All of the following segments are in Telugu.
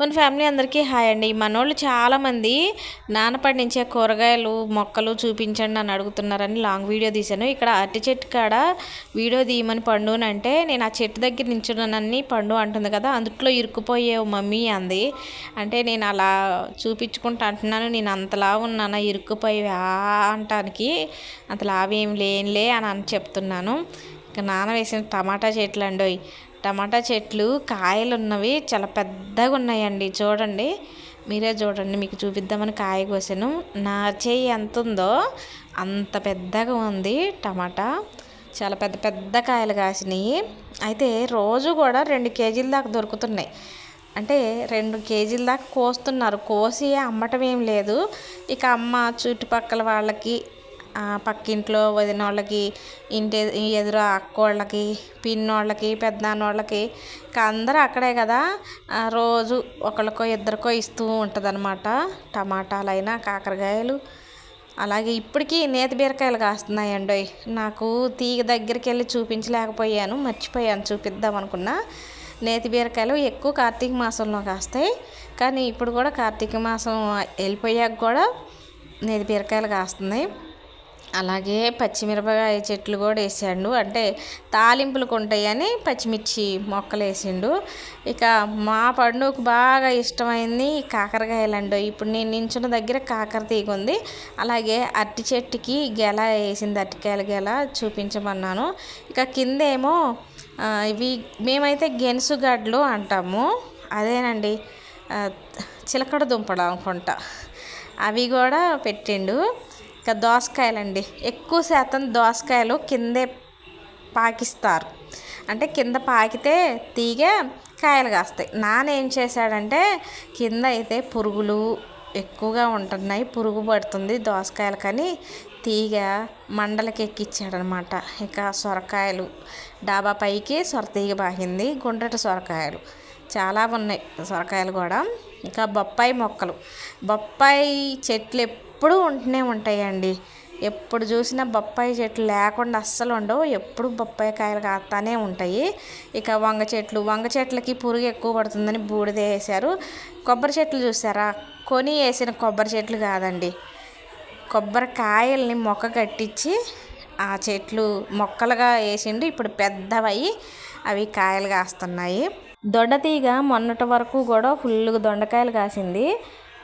మన ఫ్యామిలీ అందరికీ హాయ్ అండి. మనోళ్ళు చాలామంది పండించే కూరగాయలు మొక్కలు చూపించండి అని అడుగుతున్నారని లాంగ్ వీడియో తీశాను. ఇక్కడ అరటి చెట్టు కాడ వీడియో తీయమని పండునంటే నేను ఆ చెట్టు దగ్గర నించున్నానని పండు అంటుంది కదా, అందుట్లో ఇరుక్కుపోయేవు మమ్మీ అంది. అంటే నేను అలా చూపించుకుంటూ అంటున్నాను, నేను అంతలా ఉన్నానా ఇరుక్కుపోయి అంటానికి, అంతలా అవేం లేనిలే అని చెప్తున్నాను. ఇక నాన్న వేసిన టమాటా చెట్లు అండి. టమాటా చెట్లు కాయలు ఉన్నవి చాలా పెద్దగా ఉన్నాయండి. చూడండి, మీరే చూడండి, మీకు చూపిద్దామని కాయ కోసాను. నా చేయి ఎంత ఉందో అంత పెద్దగా ఉంది టమాటా. చాలా పెద్ద పెద్ద కాయలు కాసినాయి. అయితే రోజు కూడా 2 కేజీల దాకా దొరుకుతున్నాయి. అంటే 2 కేజీల దాకా కోస్తున్నారు. కోసి అమ్మటం ఏం లేదు. ఇక అమ్మ చుట్టుపక్కల వాళ్ళకి, పక్కింట్లో వదిన వాళ్ళకి, ఇంటి ఎదురు అక్కోళ్ళకి, పిన్నోళ్ళకి, పెద్దనాన్నోళ్ళకి, ఇక అందరూ అక్కడే కదా, రోజు ఒకరికో ఇద్దరికో ఇస్తూ ఉంటుంది అనమాట. టమాటాలైనా కాకరకాయలు, అలాగే ఇప్పటికీ నేతి బీరకాయలు కాస్తున్నాయండి. నాకు తీగ దగ్గరికి వెళ్ళి చూపించలేకపోయాను, మర్చిపోయాను, చూపిద్దాం అనుకున్నా. నేతి బీరకాయలు ఎక్కువ కార్తీక మాసంలో కాస్తాయి, కానీ ఇప్పుడు కూడా కార్తీక మాసం వెళ్ళిపోయాక కూడా నేతి బీరకాయలు కాస్తున్నాయి. అలాగే పచ్చిమిరపకాయ చెట్లు కూడా వేసాడు, అంటే తాలింపులకు ఉంటాయని పచ్చిమిర్చి మొక్కలు వేసిండు. ఇక మా పండుగకు బాగా ఇష్టమైంది కాకరకాయలండి. ఇప్పుడు నేను నించున్న దగ్గర కాకర తీగ ఉంది. అలాగే అరటి చెట్టుకి గెల వేసింది, అరటికాయల గెల చూపించమన్నాను. ఇక కిందేమో ఇవి మేమైతే గెనుసుగడ్డలు అంటాము, అదేనండి చిలకడ దుంపలు అనుకుంటా, అవి కూడా పెట్టిండు. ఇక దోసకాయలండి, ఎక్కువ శాతం దోసకాయలు కిందే పాకిస్తారు, అంటే కింద పాకితే తీగ కాయలు కాస్తాయి. నాన్న ఏం చేశాడంటే, కింద అయితే పురుగులు ఎక్కువగా ఉంటున్నాయి, పురుగు పడుతుంది దోసకాయలు, కానీ తీగ మండలకి ఎక్కిచ్చాడనమాట. ఇక సొరకాయలు డాబా పైకి సొరతీగ బాగింది, గుండ్రటి సొరకాయలు చాలా ఉన్నాయి, సొరకాయలు కూడా. ఇంకా బొప్పాయి మొక్కలు, బొప్పాయి చెట్లు ఎప్పుడూ ఉంటూనే ఉంటాయండి. ఎప్పుడు చూసినా బొప్పాయి చెట్లు లేకుండా అస్సలు ఉండవు, ఎప్పుడు బొప్పాయి కాయలు కాస్తానే ఉంటాయి. ఇక వంగ చెట్లకి పురుగు ఎక్కువ పడుతుందని బూడిద వేశారు. కొబ్బరి చెట్లు చూసారా, కొని వేసిన కొబ్బరి చెట్లు కాదండి, కొబ్బరికాయల్ని మొక్క కట్టించి ఆ చెట్లు మొక్కలుగా వేసిండు. ఇప్పుడు పెద్దవయ్యి అవి కాయలు కాస్తున్నాయి. దొండతీగ మొన్నటి వరకు కూడా ఫుల్గా దొండకాయలు కాసింది,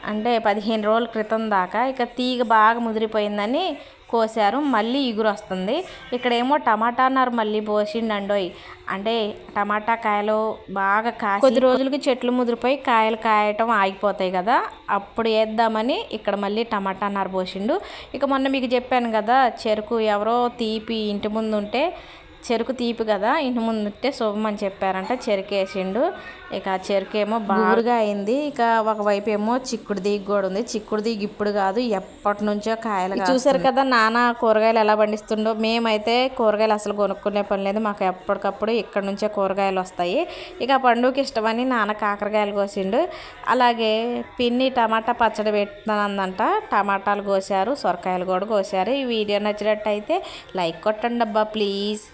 అంటే 15 రోజుల క్రితం దాకా. ఇక తీగ బాగా ముదిరిపోయిందని కోసారు, మళ్ళీ ఇగురు వస్తుంది. ఇక్కడేమో టమాటా నారు మళ్ళీ పోసిండండోయ్, అంటే టమాటా కాయలు బాగా కాసి కొద్ది రోజులకి చెట్లు ముదిరిపోయి కాయలు కాయటం ఆగిపోతాయి కదా, అప్పుడు వేద్దామని ఇక్కడ మళ్ళీ టమాటా నారు పోసిండు. ఇక మొన్న మీకు చెప్పాను కదా, చెరుకు ఎవరో తీపి ఇంటి ముందు ఉంటే, చెరుకు తీపి కదా ఇంటి ముందు ఉంటే శుభమని చెప్పారంట, చెరుకు వేసిండు. ఇక చెరుకు ఏమో బాగా అయింది. ఇక ఒకవైపు ఏమో చిక్కుడు దిగు కూడా ఉంది. చిక్కుడు దిగు ఇప్పుడు కాదు, ఎప్పటి నుంచో కాయలు. చూసారు కదా నాన్న కూరగాయలు ఎలా పండిస్తుండో. మేమైతే కూరగాయలు అసలు కొనుక్కునే పని లేదు, మాకు ఎప్పటికప్పుడు ఇక్కడ నుంచే కూరగాయలు వస్తాయి. ఇక పండుగకి ఇష్టమని నాన్న కాకరకాయలు కోసిండు. అలాగే పిన్ని టమాటా పచ్చడి పెడుతుందంట, టమాటాలు కోసారు, సొరకాయలు కూడా కోసారు. ఈ వీడియో నచ్చినట్టయితే లైక్ కొట్టండి అబ్బా ప్లీజ్.